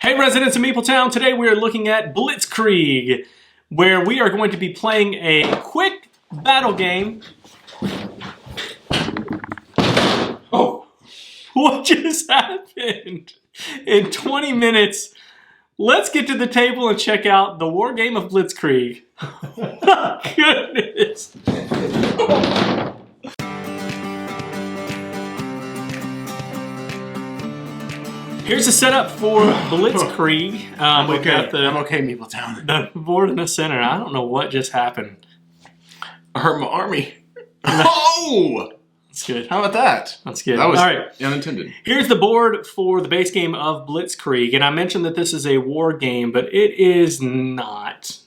Hey residents of Meepletown, today we are looking at Blitzkrieg, where we are going to be playing a quick battle game. Oh, what just happened? In 20 minutes, let's get to the table and check out the war game of Blitzkrieg. Goodness. Here's the setup for Blitzkrieg. I'm We've got I'm okay, Meepletown. the board in the center. I don't know what just happened. I hurt my army. Oh! That's good. How about that? That's good. That was All right. unintended. Here's the board for the base game of Blitzkrieg. And I mentioned that this is a war game, but it is not.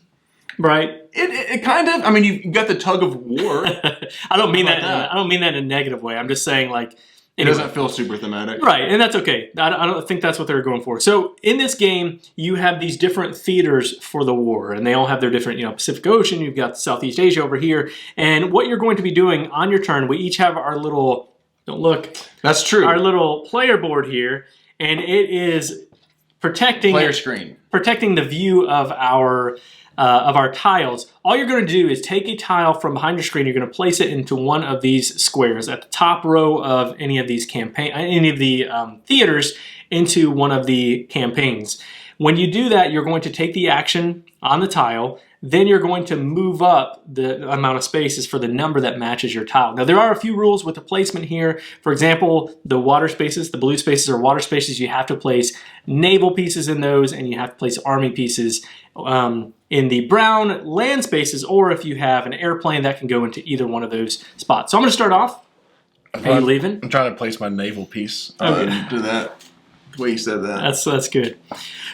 Right? It kind of. I mean, you got the tug of war. I don't mean that. I don't mean that in a negative way. I'm just saying, like, It doesn't feel super thematic. right, and that's okay. I don't think that's what they're going for. So in this game, you have these different theaters for the war, and they all have their different, Pacific Ocean, you've got Southeast Asia over here, and what you're going to be doing on your turn, we each have our little, don't look. That's true. Our little player board here, and it is protecting player screen. Protecting the view of our tiles. All you're going to do is take a tile from behind your screen. You're going to place it into one of these squares at the top row of any of these theaters into one of the campaigns. When you do that, you're going to take the action on the tile. Then you're going to move up the amount of spaces for the number that matches your tile. Now, there are a few rules with the placement here. For example, the water spaces, the blue spaces are water spaces. You have to place naval pieces in those, and you have to place army pieces in the brown land spaces, or if you have an airplane, that can go into either one of those spots. So I'm going to start off. Are you leaving? I'm trying to place my naval piece. Okay. Do that. The way you said that. That's good.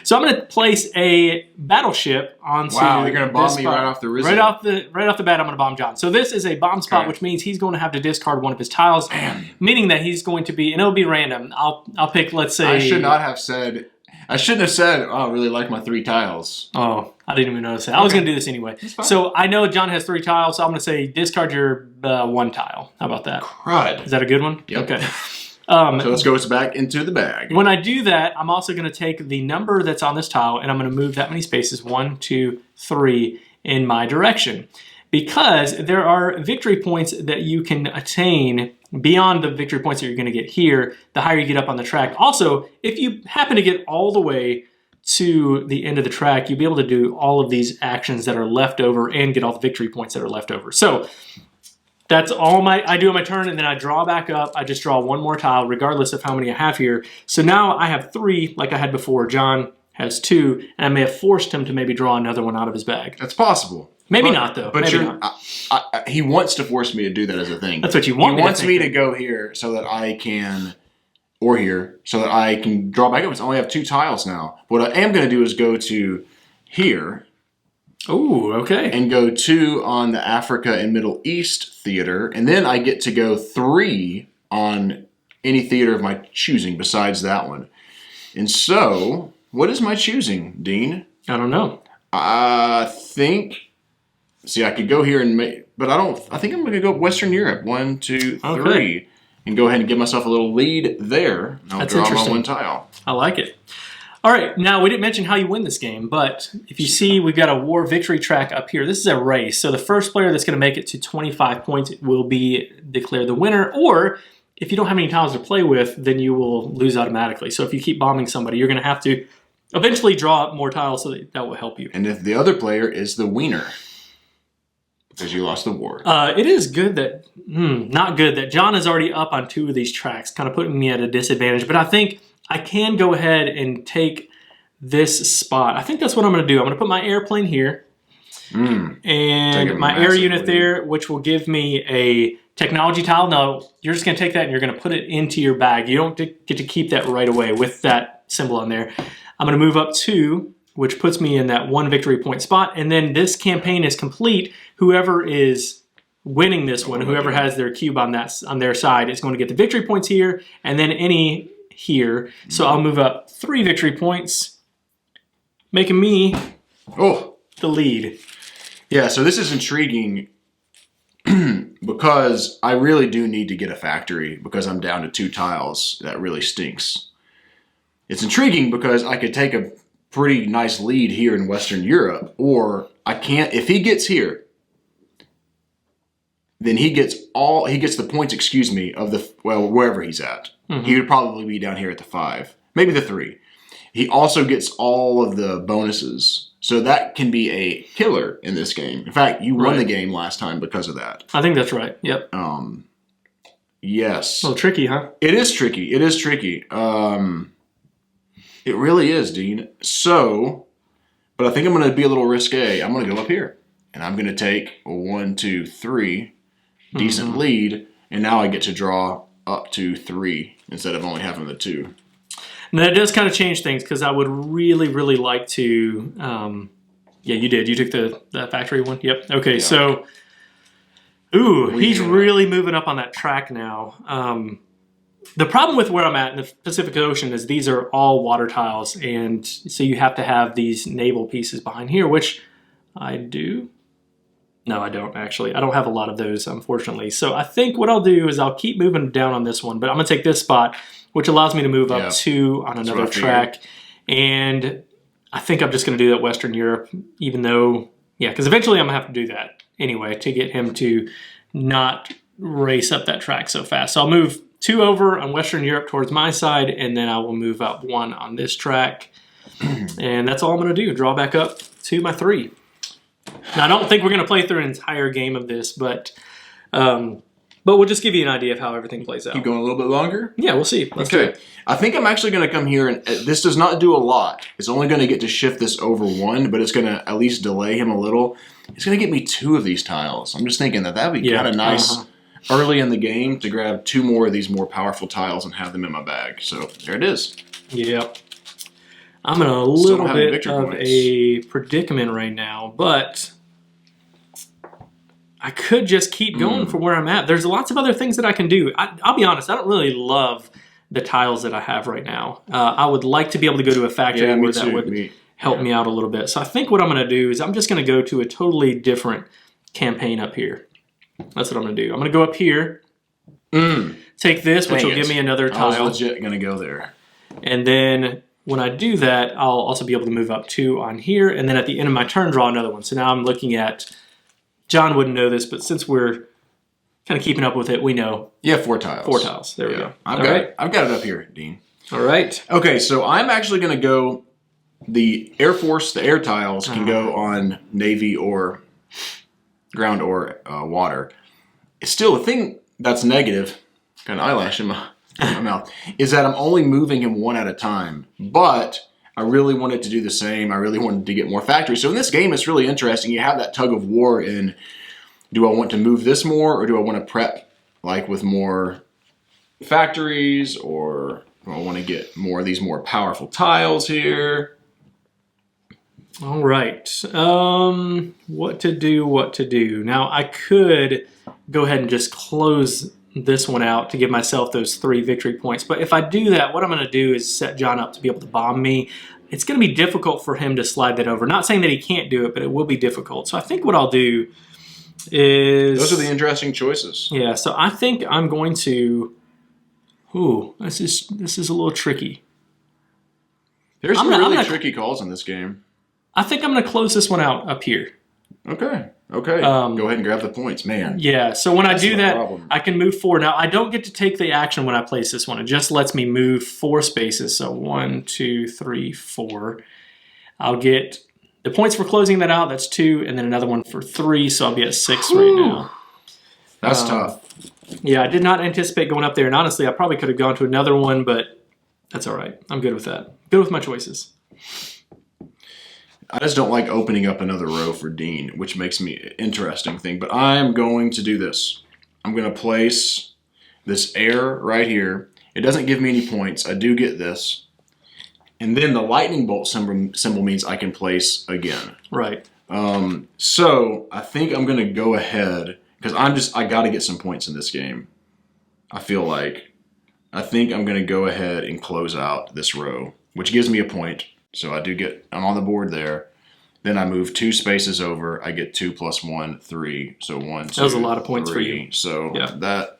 So I'm going to place a battleship onto. Wow, you're going to bomb me spot. right off the rip. Right off the bat, I'm going to bomb John. So this is a bomb spot, Okay. which means he's going to have to discard one of his tiles, meaning that he's going to be, and it'll be random. I'll pick, let's say. I shouldn't have said, oh, I really like my 3 tiles. Oh, I didn't even notice that. I was going to do this anyway. So I know John has 3 tiles, so I'm going to say discard your 1 tile. How about that? Crud. Is that a good one? Yep. Okay. So let's go back into the bag. When I do that, I'm also going to take the number that's on this tile, and I'm going to move that many spaces, 1, 2, 3, in my direction. Because there are victory points that you can attain beyond the victory points that you're going to get here, the higher you get up on the track. Also, if you happen to get all the way to the end of the track, you'll be able to do all of these actions that are left over and get all the victory points that are left over. So that's all I do on my turn, and then I draw back up. I just draw 1 more tile, regardless of how many I have here. So now I have 3, like I had before. John has 2, and I may have forced him to maybe draw another one out of his bag. That's possible. Maybe not, though. But maybe not. he wants to force me to do that as a thing. That's what you want. He wants me to go here so that I can, or here, so that I can draw back up. I only have 2 tiles now. What I am going to do is go to here. Ooh, okay. And go 2 on the Africa and Middle East theater. And then I get to go 3 on any theater of my choosing besides that one. And so, what is my choosing, Dean? I don't know. I think... See, I could go here and make... But I think I'm going to go Western Europe. 1, 2, 3. Okay. And go ahead and give myself a little lead there. I'll That's draw my interesting. 1 tile. I like it. All right, now we didn't mention how you win this game, but if you see, we've got a war victory track up here. This is a race, so the first player that's going to make it to 25 points will be declared the winner, or if you don't have any tiles to play with, then you will lose automatically. So if you keep bombing somebody, you're going to have to eventually draw up more tiles, so that will help you. And if the other player is the wiener, because you lost the war. It is good that, not good that John is already up on 2 of these tracks, kind of putting me at a disadvantage, but I think I can go ahead and take this spot. I think that's what I'm going to do. I'm going to put my airplane here and my air unit there, which will give me a technology tile. Now, you're just going to take that and you're going to put it into your bag. You don't get to keep that right away with that symbol on there. I'm going to move up 2, which puts me in that 1 victory point spot. And then this campaign is complete. Whoever is winning this one, whoever has their cube on their side, is going to get the victory points here, and then any here. So I'll move up 3 victory points, making me the lead. Yeah, so this is intriguing because I really do need to get a factory because I'm down to 2 tiles. That really stinks. it's intriguing because I could take a pretty nice lead here in Western Europe, or I can't. If he gets here, then he gets the points, of wherever he's at. Mm-hmm. He would probably be down here at the 5, maybe the 3. He also gets all of the bonuses. So that can be a killer in this game. In fact, you won the game last time because of that. I think that's right. Yep. Yes. A little tricky, huh? It is tricky. It really is, Dean. So, but I think I'm going to be a little risque. I'm going to go up here. And I'm going to take a 1, 2, 3 decent lead. And now I get to draw up to 3 instead of only having the 2. And that does kind of change things because I would really, really like to. Yeah, you did. You took the factory one. Yep. Okay, yeah. So, he's really moving up on that track now. The problem with where I'm at in the Pacific Ocean is these are all water tiles, and so you have to have these naval pieces behind here, which I do. No, I don't actually. I don't have a lot of those, unfortunately. So I think what I'll do is I'll keep moving down on this one, but I'm going to take this spot, which allows me to move up 2 on another track. And I think I'm just going to do that Western Europe, even though, because eventually I'm going to have to do that anyway to get him to not race up that track so fast. So I'll move 2 over on Western Europe towards my side, and then I will move up 1 on this track. And that's all I'm going to do, draw back up to my 3. Now, I don't think we're going to play through an entire game of this, but we'll just give you an idea of how everything plays out. Keep going a little bit longer? Yeah, we'll see. Let's do it. I think I'm actually going to come here, and this does not do a lot. It's only going to get to shift this over 1, but it's going to at least delay him a little. It's going to get me 2 of these tiles. I'm just thinking that would be kind of nice early in the game to grab 2 more of these more powerful tiles and have them in my bag. So there it is. Yep. I'm in a little bit of a predicament right now, but I could just keep going for where I'm at. There's lots of other things that I can do. I'll be honest, I don't really love the tiles that I have right now. I would like to be able to go to a factory where that would help me out a little bit. So I think what I'm going to do is I'm just going to go to a totally different campaign up here. That's what I'm going to do. I'm going to go up here, take this, which will give me another tile. I was legit going to go there. And then when I do that, I'll also be able to move up 2 on here, and then at the end of my turn, draw another one. So now I'm looking at, John wouldn't know this, but since we're kind of keeping up with it, we know. Yeah, 4 tiles. 4 tiles. There we go. I've got it up here, Dean. All right. Okay, so I'm actually going to go, the Air Force, the air tiles can go on Navy or ground or water. It's still a thing that's negative, got an eyelash in my mouth, is that I'm only moving him 1 at a time. But I really wanted to do the same. I really wanted to get more factories. So in this game, it's really interesting. You have that tug of war in, do I want to move this more, or do I want to prep like with more factories, or do I want to get more of these more powerful tiles here? All right. What to do. Now, I could go ahead and just close this one out to give myself those 3 victory points. But if I do that, what I'm going to do is set John up to be able to bomb me. It's going to be difficult for him to slide that over. Not saying that he can't do it, but it will be difficult. So I think what I'll do is... Those are the interesting choices. Yeah, so I think I'm going to... Ooh, this is a little tricky. There's some really tricky calls in this game. I think I'm going to close this one out up here. Okay. Go ahead and grab the points, man. Yeah, so when I do that, I can move 4. Now, I don't get to take the action when I place this one. It just lets me move 4 spaces. So 1, 2, 3, 4. I'll get the points for closing that out. That's 2, and then another one for 3. So I'll be at 6 right now. That's tough. Yeah, I did not anticipate going up there. And honestly, I probably could have gone to another one, but that's all right. I'm good with that. Good with my choices. I just don't like opening up another row for Dean, which makes me an interesting thing. But I'm going to do this. I'm going to place this air right here. It doesn't give me any points. I do get this. And then the lightning bolt symbol means I can place again. Right. So I think I'm going to go ahead, because I got to get some points in this game. I feel like. I think I'm going to go ahead and close out this row, which gives me a point. So I'm on the board there. Then I move 2 spaces over. I get 2 plus 1, 3. So 1, 2, that was a lot of points 3. for you. So that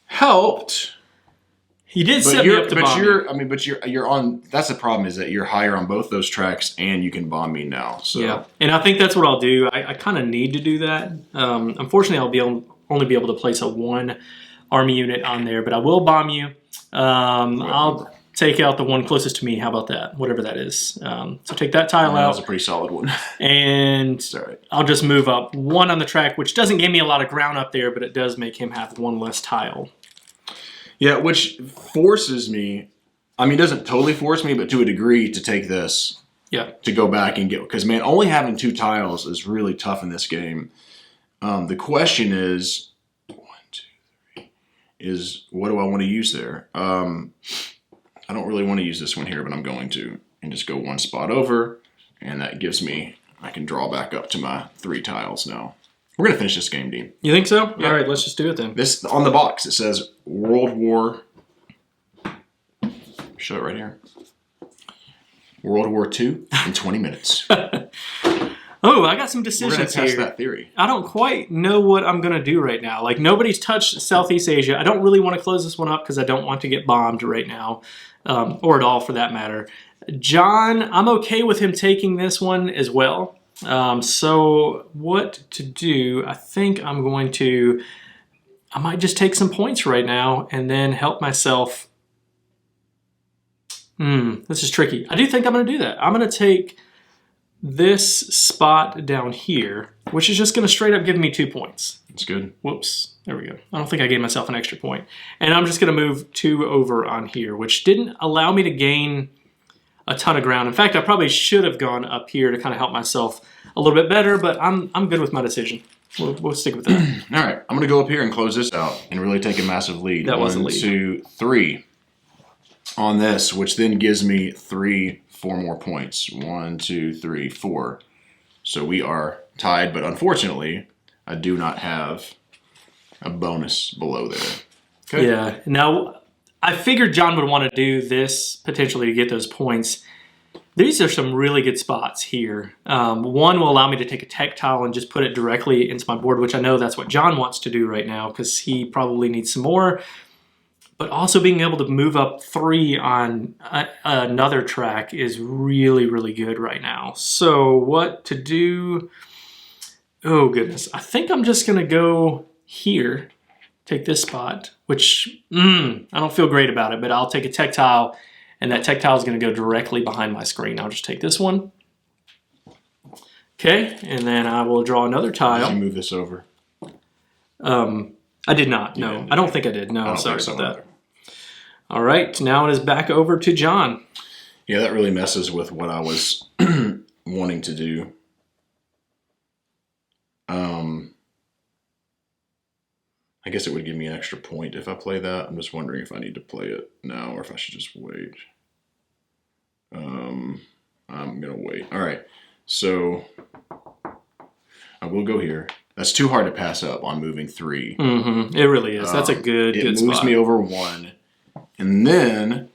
helped He did set me up to bomb you. But you're on. That's the problem, is that you're higher on both those tracks, and you can bomb me now. So yeah, and I think that's what I'll do. I kind of need to do that. Unfortunately, only be able to place a 1 army unit on there, but I will bomb you. I'll take out the one closest to me. How about that? Whatever that is. So take that tile out. That was a pretty solid one. And I'll just move up 1 on the track, which doesn't give me a lot of ground up there, but it does make him have 1 less tile. Yeah, which forces me, it doesn't totally force me, but to a degree, to take this. Yeah. To go back and get, because man, only having 2 tiles is really tough in this game. The question is, 1, 2, 3, is what do I want to use there? I don't really want to use this one here, but I'm going to. And just go 1 spot over, and that gives me, I can draw back up to my 3 tiles now. We're going to finish this game, Dean. You think so? Yeah. All right, let's just do it then. This, on the box, it says World War, show it right here. World War II in 20 minutes. Oh, I got some decisions here. We're going to test that theory. I don't quite know what I'm going to do right now. Like, nobody's touched Southeast Asia. I don't really want to close this one up because I don't want to get bombed right now, or at all for that matter. John, I'm okay with him taking this one as well. So what to do? I think I might just take some points right now and then help myself. This is tricky. I do think I'm going to do that. I'm going to take this spot down here, which is just going to straight up give me 2 points. That's good. Whoops. There we go. I don't think I gave myself an extra point. And I'm just going to move 2 over on here, which didn't allow me to gain a ton of ground. In fact, I probably should have gone up here to kind of help myself a little bit better, but I'm good with my decision. We'll stick with that. All right, I'm going to go up here and close this out and really take a massive lead. That was a lead. 1, 2, 3 on this, which then gives me 4 more points. 1, 2, 3, 4. So we are tied, but unfortunately, I do not have a bonus below there. Okay. Yeah. Now, I figured John would want to do this potentially to get those points. These are some really good spots here. One will allow me to take a tech tile and just put it directly into my board, which I know that's what John wants to do right now because he probably needs some more. But also being able to move up 3 on another track is really, really good right now. So what to do? Oh, goodness. I think I'm just going to go here. Take this spot, which I don't feel great about it, but I'll take a tech tile, and that tech tile is going to go directly behind my screen. I'll just take this one. Okay, and then I will draw another tile. Did you move this over? I did not. No, I don't think I did. No, sorry about that. All right, now it is back over to John. Yeah, that really messes with what I was wanting to do. I guess it would give me an extra point if I play that. I'm just wondering if I need to play it now or if I should just wait. I'm going to wait. All right, so I will go here. That's too hard to pass up on moving 3. It really is. That's a good spot. It moves me over 1. And then,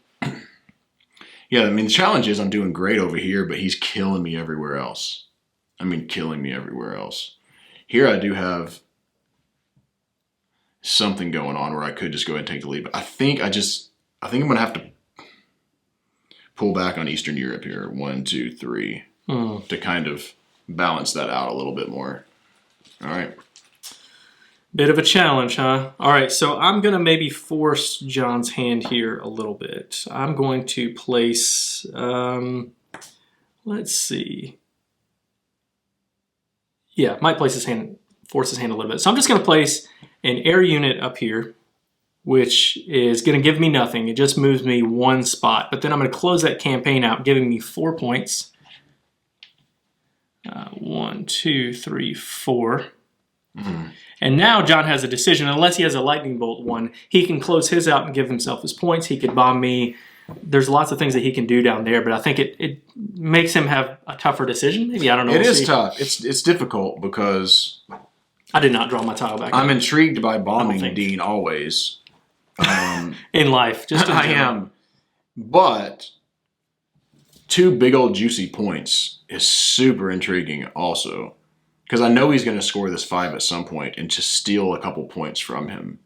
yeah, the challenge is I'm doing great over here, but he's killing me everywhere else. Killing me everywhere else. Here I do have something going on where I could just go ahead and take the lead. But I think I'm going to have to pull back on Eastern Europe here. 1, 2, 3 to kind of balance that out a little bit more. All right. Bit of a challenge, huh? All right, so I'm going to maybe force John's hand here a little bit. I'm going to place, let's see. Yeah, might place force his hand a little bit. So I'm just going to place an air unit up here, which is going to give me nothing. It just moves me 1 spot. But then I'm going to close that campaign out, giving me 4 points. 1, 2, 3, 4. And now John has a decision. Unless he has a lightning bolt one, he can close his out and give himself his points. He could bomb me. There's lots of things that he can do down there, but I think it makes him have a tougher decision. Maybe, I don't know. It is tough. It's difficult because I did not draw my tile back. I'm intrigued by bombing Dean always. In life, just in I am. But 2 big old juicy points is super intriguing also. Because I know he's going to score this 5 at some point, and to steal a couple points from him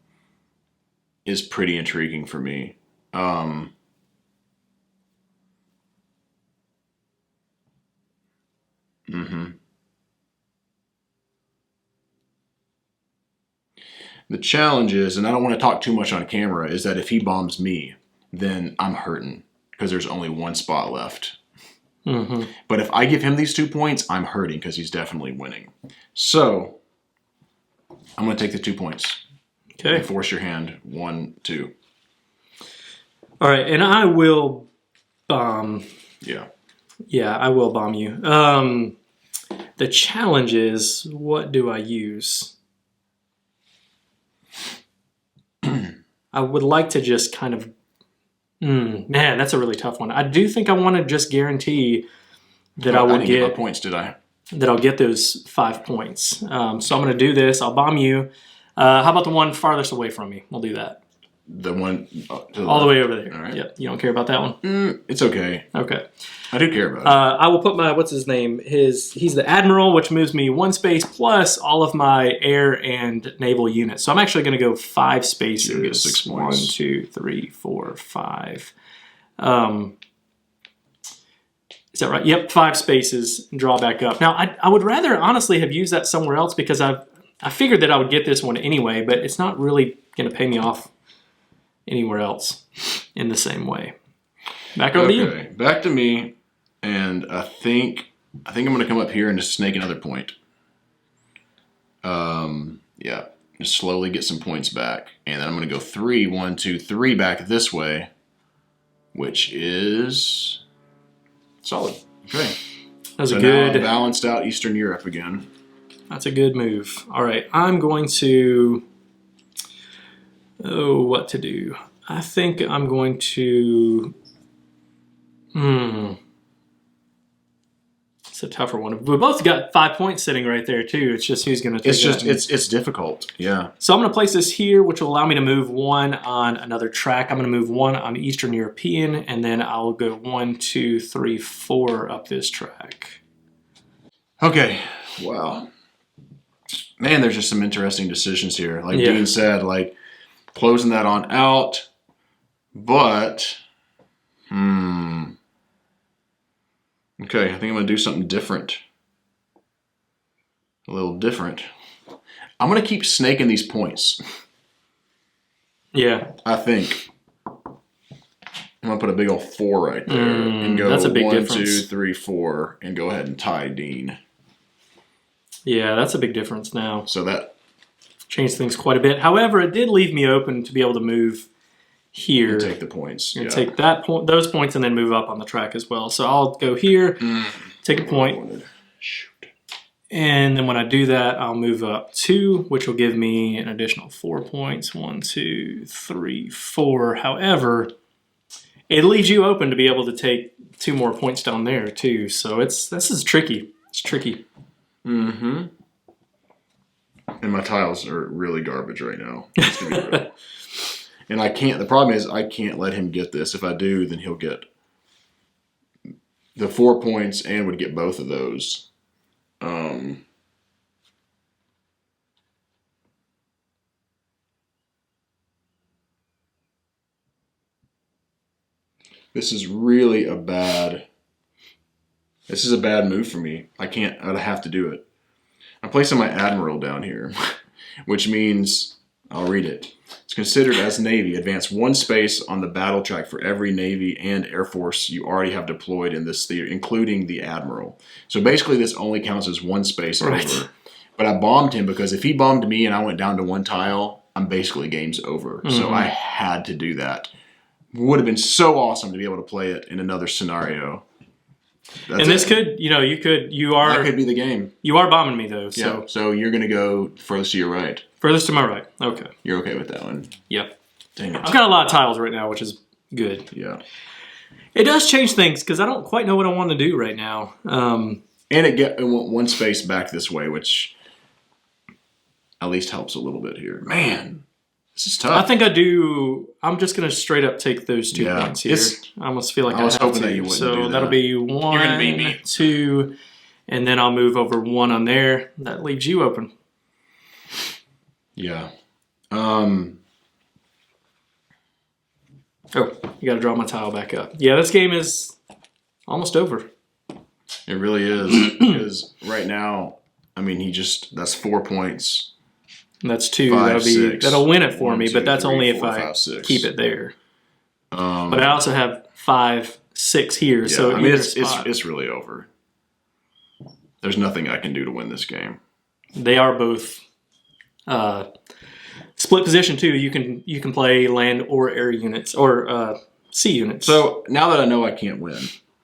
is pretty intriguing for me. The challenge is, and I don't want to talk too much on camera, is that if he bombs me, then I'm hurting because there's only one spot left. But if I give him these 2 points, I'm hurting because he's definitely winning. So I'm going to take the 2 points. Okay. And force your hand. 1, 2. All right, and I will bomb. Yeah. Yeah, I will bomb you. The challenge is, what do I use? I would like to just kind of... man, that's a really tough one. I do think I want to just guarantee that I will get... What points did I? That I'll get those 5 points. So I'm going to do this. I'll bomb you. How about the one farthest away from me? We'll do that. The one all the way over there. All right. Yep. You don't care about that one? It's okay. Okay. I do care about it. I will put my, what's his name? He's the Admiral, which moves me 1 space plus all of my air and naval units. So I'm actually going to go 5 spaces. You'll get 6 points. 1, 2, 3, 4, 5. Is that right? Yep, 5 spaces and draw back up. Now, I would rather honestly have used that somewhere else because I figured that I would get this one anyway, but it's not really going to pay me off anywhere else in the same way. Back over to you. Back to me, and I think I'm going to come up here and just snake another point. Yeah, just slowly get some points back, and then I'm going to go 3, 1, 2, 3 back this way, which is solid. Okay, That's so a good now balanced out Eastern Europe again. That's a good move. All right, I'm going to. Oh, what to do? I think I'm going to. It's a tougher one. We both got 5 points sitting right there too. It's just who's going to take it's difficult. Yeah. So I'm going to place this here, which will allow me to move 1 on another track. I'm going to move 1 on Eastern European, and then I'll go 1, 2, 3, 4 up this track. Okay. Wow. Man, there's just some interesting decisions here. Like Dean said, like closing that on out, but okay, I think I'm going to do something different. A little different. I'm going to keep snaking these points. Yeah. I think. I'm going to put a big old 4 right there and go that's a big 1, difference. 2, 3, 4 and go ahead and tie Dean. Yeah, that's a big difference now. So that changed things quite a bit. However, it did leave me open to be able to move here and take the points. And take those points and then move up on the track as well. So I'll go here, take a point. Shoot. And then when I do that, I'll move up 2, which will give me an additional 4 points. 1, 2, 3, 4. However, it leaves you open to be able to take 2 more points down there too. So this is tricky. It's tricky. Mm-hmm. And my tiles are really garbage right now. And I can't, the problem is I can't let him get this. If I do, then he'll get the 4 points and would get both of those. This is really a bad move for me. I'd have to do it. I'm placing my Admiral down here, which means, I'll read it. It's considered as Navy. Advance 1 space on the battle track for every Navy and Air Force you already have deployed in this theater, including the Admiral. So basically this only counts as 1 space over. But I bombed him because if he bombed me and I went down to 1 tile, I'm basically game's over. So I had to do that. Would have been so awesome to be able to play it in another scenario. That's and this it. could, That could be the game. You are bombing me though. So, yeah. So you're going to go furthest to your right. Furthest to my right. Okay. You're okay with that one? Yep. Dang it. I've got a lot of tiles right now, which is good. Yeah. It does change things because I don't quite know what I want to do right now. And it went 1 space back this way, which at least helps a little bit here. Man, this is tough. I think I do. I'm just going to straight up take those 2 points here. I almost feel like I was hoping to. that you wouldn't so do that. That'll be 1, You're gonna beat me. 2, and then I'll move over 1 on there. That leaves you open. Yeah. Oh, you got to draw my tile back up. Yeah, this game is almost over. It really is. Because right now, I mean, that's 4 points. And that's 2. 5, 6. That'll win it for 1, me, 2, but that's 3, only 4, if I 5, 6. keep it there. But I also have 5, 6 here. Yeah, So I mean, it's really over. There's nothing I can do to win this game. They are both split position too. You can play land or air units or sea units. So now that I know I can't win,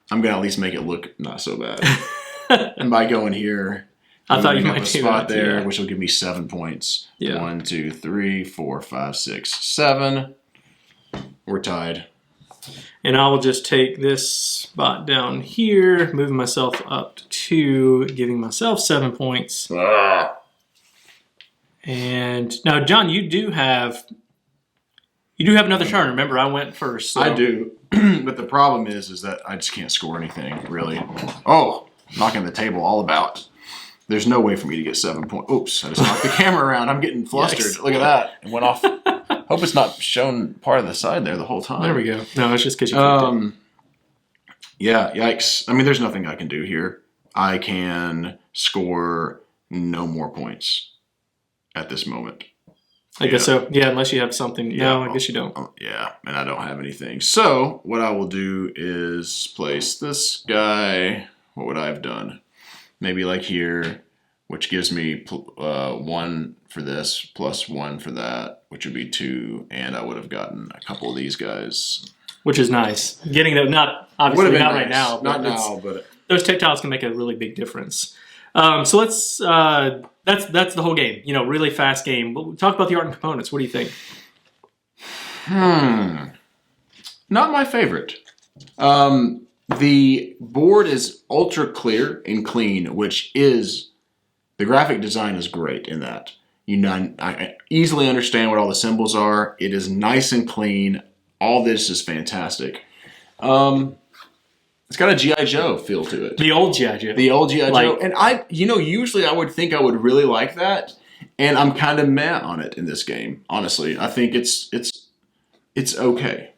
I'm gonna at least make it look not so bad. And by going here, I thought you have might a do spot that, there, yeah. which will give me 7 points. Yeah. 1, 2, 3, 4, 5, 6, 7. We're tied. And I will just take this spot down here, moving myself up to 2, giving myself 7 points. Ah. And now, John, you do have another turn. Remember, I went first. So. I do, but the problem is that I just can't score anything really. Oh, knocking the table all about. There's no way for me to get 7 points. Oops, I just knocked the camera around. I'm getting flustered. Yikes. Look at that. It went off. Hope it's not shown part of the side there the whole time. There we go. No, it's just because you clicked it. Yeah, yikes. I mean, there's nothing I can do here. I can score no more points at this moment. I guess so. Yeah, unless you have something. Yeah, No, I guess you don't. Yeah, and I don't have anything. So what I will do is place this guy. What would I have done? Maybe like here, which gives me 1 for this plus 1 for that, which would be 2, and I would have gotten a couple of these guys. Which is nice. Getting them, not obviously not right now. Not now, but those tick tiles can make a really big difference. So let's. That's the whole game. Really fast game. We'll talk about the art and components. What do you think? Not my favorite. The board is ultra clear and clean, which is the graphic design is great in that. I easily understand what all the symbols are. It is nice and clean. All this is fantastic. It's got a G.I. Joe feel to it. The old G.I. Joe. The old G.I. Joe. And usually I would think I would really like that. And I'm kind of meh on it in this game, honestly. I think it's okay.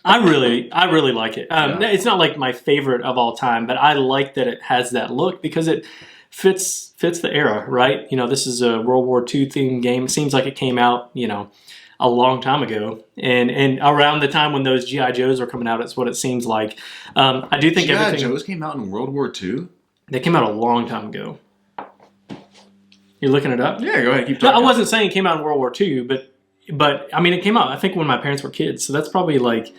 I really like it. It's not like my favorite of all time, but I like that it has that look because it fits the era, right? This is a World War II themed game. It seems like it came out, a long time ago, and around the time when those G.I. Joes were coming out, it's what it seems like. I do think G.I. Joes came out in World War II? They came out a long time ago. You're looking it up? Yeah, go ahead. Keep talking. No, I wasn't saying it came out in World War II, but I mean, it came out, I think, when my parents were kids, so that's probably like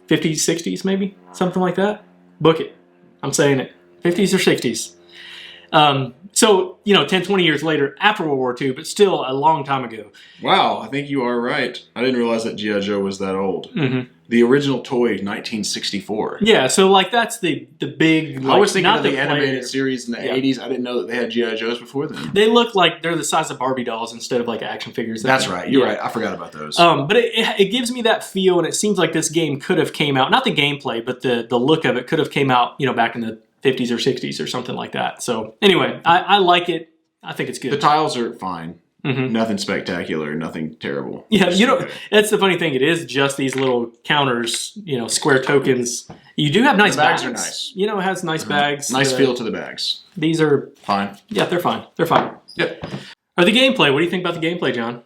50s, 60s, maybe? Something like that? Book it. I'm saying it. 50s or 60s. So, 10, 20 years later, after World War II, but still a long time ago. Wow, I think you are right. I didn't realize that G.I. Joe was that old. Mm-hmm. The original toy, 1964. Yeah, so that's the big... I was thinking not of the animated player. series in the 80s. I didn't know that they had G.I. Joes before then. They look like they're the size of Barbie dolls instead of action figures. That's right. You're right. I forgot about those. But it gives me that feel, and it seems like this game could have came out, not the gameplay, but the look of it could have came out, back in the 50s or 60s or something like that. So anyway, I like it. I think it's good. The tiles are fine. Mm-hmm. Nothing spectacular, nothing terrible. Yeah, that's the funny thing. It is just these little counters, square tokens. You do have nice bags. The bags are nice. It has nice bags. Nice feel to the bags. These are fine. Yeah, they're fine. They're fine. Yep. Or the gameplay. What do you think about the gameplay, John?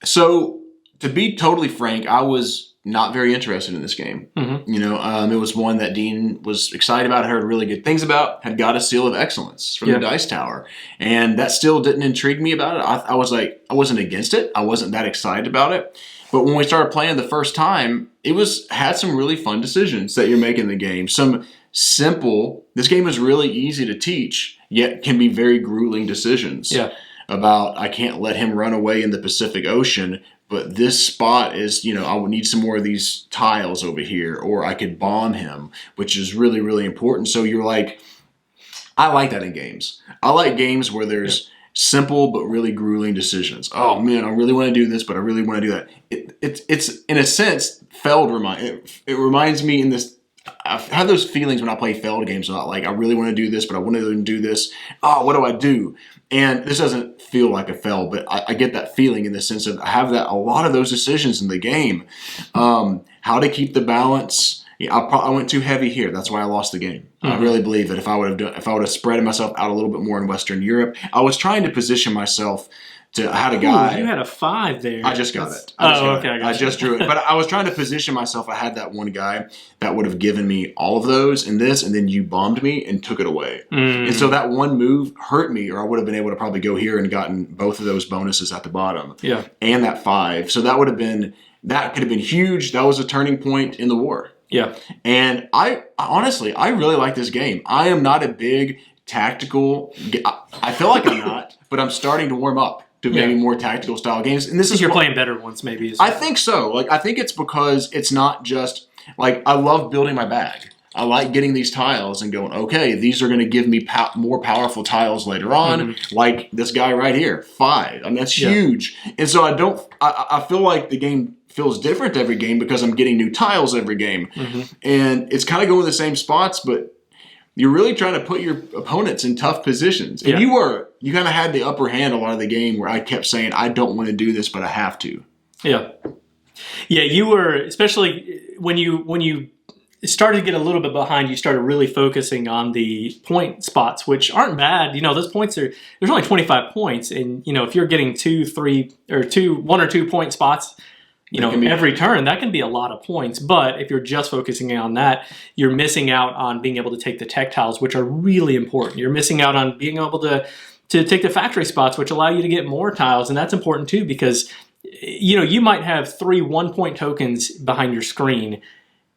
So, to be totally frank, I was not very interested in this game. Mm-hmm. It was one that Dean was excited about, heard really good things about, had got a seal of excellence from the Dice Tower. And that still didn't intrigue me about it. I was like, I wasn't against it. I wasn't that excited about it. But when we started playing the first time, had some really fun decisions that you're making in the game. Some simple, this game is really easy to teach, yet can be very grueling decisions. Yeah. About, I can't let him run away in the Pacific Ocean, but this spot is, I would need some more of these tiles over here, or I could bomb him, which is really, really important. So you're like, I like that in games. I like games where there's simple but really grueling decisions. Oh man, I really want to do this, but I really want to do that. It's in a sense, Feld reminds me in this. I have those feelings when I play Feld games. Like, I really want to do this, but I want to do this. Oh, what do I do? And this doesn't feel like a Feld, but I get that feeling in the sense of I have a lot of those decisions in the game. How how to keep the balance. Yeah, I went too heavy here. That's why I lost the game. I really believe that if I would have spread myself out a little bit more in Western Europe, I was trying to position myself I had a guy. You had a 5 there. I just got it. I just drew it. But I was trying to position myself. I had that one guy that would have given me all of those and this, and then you bombed me and took it away. And so that one move hurt me, or I would have been able to probably go here and gotten both of those bonuses at the bottom. Yeah. And that 5. So that could have been huge. That was a turning point in the war. Yeah. And I honestly really like this game. I am not a big tactical. I feel like I'm not, but I'm starting to warm up to maybe more tactical style games. And this is you're playing better ones maybe. I think so. I think it's because it's not just I love building my bag. I like getting these tiles and going, okay, these are going to give me more powerful tiles later on, like this guy right here, 5. I mean, that's huge. And so I feel like the game feels different every game because I'm getting new tiles every game. And it's kind of going the same spots, but you're really trying to put your opponents in tough positions. And you kind of had the upper hand a lot of the game where I kept saying, I don't want to do this, but I have to. Yeah. Yeah, you were, especially when you started to get a little bit behind, you started really focusing on the point spots, which aren't bad. Those points there's only 25 points. And, if you're getting 1 or 2 point spots, every turn, that can be a lot of points. But if you're just focusing on that, you're missing out on being able to take the tech tiles, which are really important. You're missing out on being able to take the factory spots, which allow you to get more tiles. And that's important too, because, you might have 3 1-point tokens behind your screen,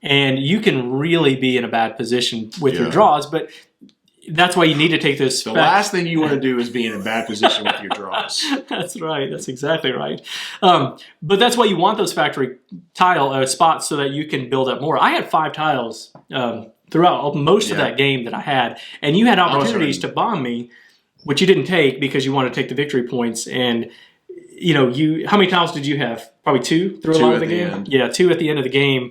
and you can really be in a bad position with your draws. But that's why you need to take this. The last thing you want to do is be in a bad position with your draws. That's right. That's exactly right. But that's why you want those factory tile spots so that you can build up more. I had 5 tiles throughout most of that game that I had, and you had opportunities to bomb me, which you didn't take because you wanted to take the victory points. And how many tiles did you have? Probably 2 through a lot of the game. End. Yeah, 2 at the end of the game.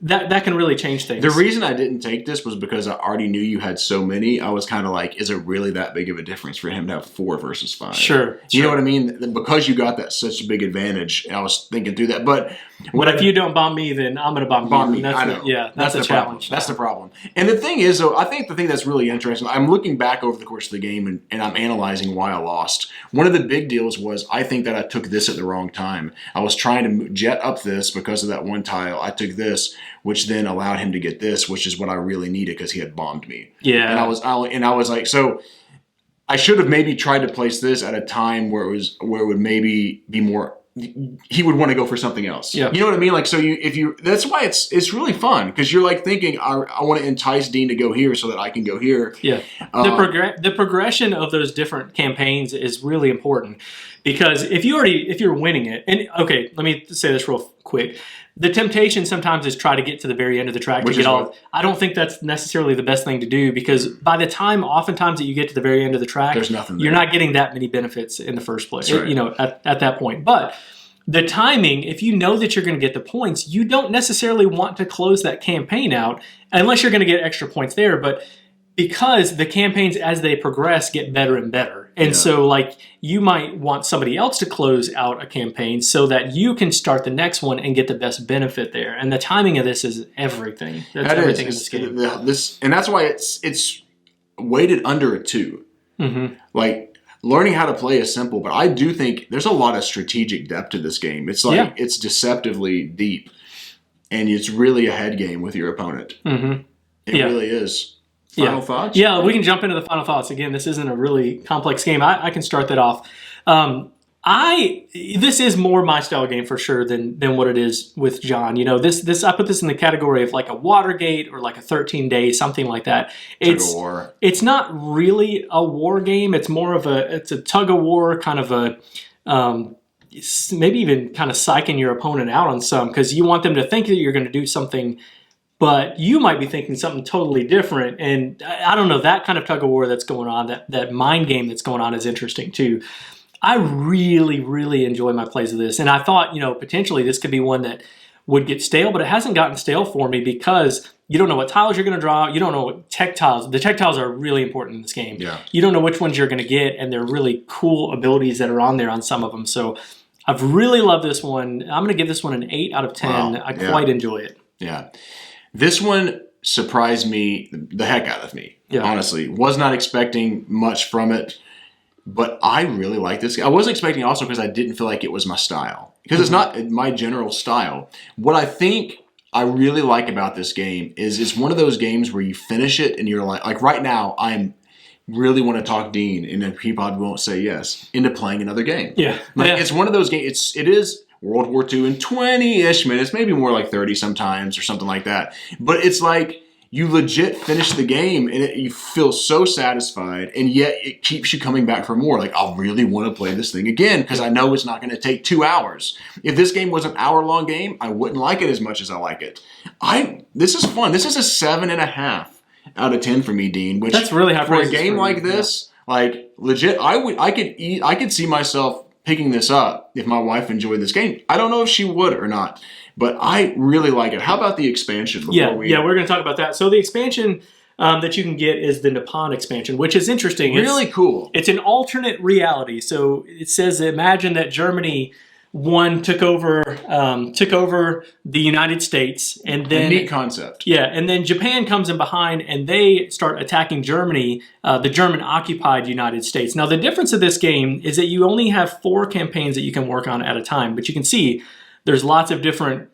That can really change things. The reason I didn't take this was because I already knew you had so many. I was kind of like, is it really that big of a difference for him to have 4 versus 5? Sure. You know what I mean? Because you got that such a big advantage, I was thinking through that. But if you don't bomb me, then I'm going to bomb you. I know. That's a challenge. That's the problem. And the thing is, though, I think the thing that's really interesting, I'm looking back over the course of the game and I'm analyzing why I lost. One of the big deals was I think that I took this at the wrong time. I was trying to jet up this because of that one tile. I took this, which then allowed him to get this, which is what I really needed because he had bombed me. Yeah. And I was like, so I should have maybe tried to place this at a time where it would maybe be more. He would want to go for something else. Yeah. You know what I mean? Like, so that's why it's really fun because you're like thinking, I want to entice Dean to go here so that I can go here. Yeah. The progression of those different campaigns is really important because if you're winning it, and okay, let me say this real quick. The temptation sometimes is try to get to the very end of the track to get all. I don't think that's necessarily the best thing to do because by the time, oftentimes that you get to the very end of the track, there's nothing there. You're not getting that many benefits in the first place. Right. At that point. But the timing, if you know that you're going to get the points, you don't necessarily want to close that campaign out unless you're going to get extra points there. But because the campaigns as they progress get better and better. And so you might want somebody else to close out a campaign so that you can start the next one and get the best benefit there. And the timing of this is everything. That's everything in this game. And that's why it's weighted under a 2. Learning how to play is simple, but I do think there's a lot of strategic depth to this game. It's it's deceptively deep, and it's really a head game with your opponent. It really is. Final thoughts? Yeah, we can jump into the final thoughts. Again, this isn't a really complex game. I can start that off. This is more my style game for sure than what it is with John. This I put this in the category of like a Watergate or like a 13 Days, something like that. It's not really a war game. It's more of a tug of war kind of a maybe even kind of psyching your opponent out on some because you want them to think that you're going to do something. But you might be thinking something totally different. And I don't know, that kind of tug of war that's going on, that mind game that's going on is interesting too. I really, really enjoy my plays of this. And I thought, potentially this could be one that would get stale, but it hasn't gotten stale for me because you don't know what tiles you're going to draw. You don't know what tech tiles. The tech tiles are really important in this game. Yeah. You don't know which ones you're going to get, and they're really cool abilities that are on there on some of them. So I've really loved this one. I'm going to give this one an 8 out of 10. Wow. I quite enjoy it. Yeah. This one surprised me the heck out of me, honestly. Was not expecting much from it, but I really like this. I wasn't expecting also because I didn't feel like it was my style. Because it's not my general style. What I think I really like about this game is it's one of those games where you finish it and you're like right now, I'm really want to talk Dean, and then he probably won't say yes, into playing another game. Yeah. It's one of those games, it is World War II in 20-ish minutes, maybe more like 30 sometimes or something like that. But it's like you legit finish the game and you feel so satisfied, and yet it keeps you coming back for more. Like, I really want to play this thing again because I know it's not going to take 2 hours. If this game was an hour-long game, I wouldn't like it as much as I like it. This is fun. This is a 7.5 out of 10 for me, Dean. Which that's really high for a game like this. Like legit, I could see myself picking this up if my wife enjoyed this game. I don't know if she would or not, but I really like it. How about the expansion? We're going to talk about that. So the expansion that you can get is the Nippon expansion, which is interesting. Really cool. It's an alternate reality. So it says, imagine that Germany took over the United States, and then a neat concept. Yeah, and then Japan comes in behind, and they start attacking Germany, the German-occupied United States. Now, the difference of this game is that you only have 4 campaigns that you can work on at a time, but you can see there's lots of different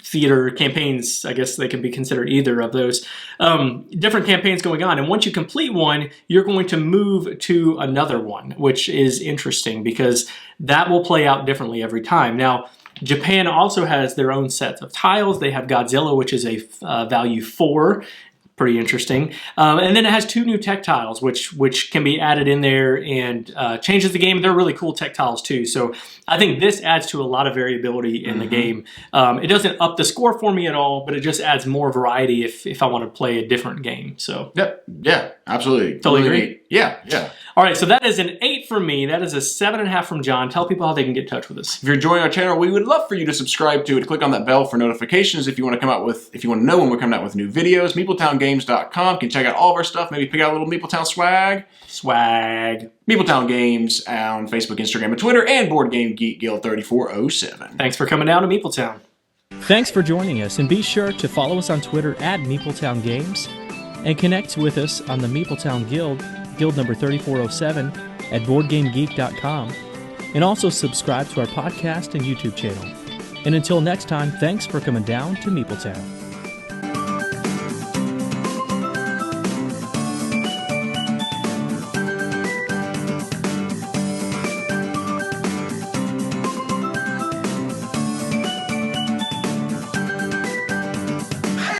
theater campaigns. I guess they can be considered either of those different campaigns going on. And once you complete one, you're going to move to another one, which is interesting because that will play out differently every time. Now, Japan also has their own sets of tiles. They have Godzilla, which is a value 4. Pretty interesting. And then it has 2 new tech tiles, which can be added in there and changes the game. They're really cool tech tiles too. So I think this adds to a lot of variability in the game. It doesn't up the score for me at all, but it just adds more variety if I want to play a different game. So yep, yeah, absolutely. Totally agree. Yeah. All right, so that is an 8 from me. That is a 7.5 from John. Tell people how they can get in touch with us. If you're enjoying our channel, we would love for you to subscribe to it. Click on that bell for notifications if you want to know when we're coming out with new videos. MeepleTownGames.com. You can check out all of our stuff. Maybe pick out a little Meepletown swag. Meepletown Games on Facebook, Instagram, and Twitter, and Board Game Geek Guild 3407. Thanks for coming down to Meepletown. Thanks for joining us, and be sure to follow us on Twitter at Meepletown Games, and connect with us on the Meepletown Guild number 3407 at BoardGameGeek.com, and also subscribe to our podcast and YouTube channel. And until next time, thanks for coming down to Meepletown.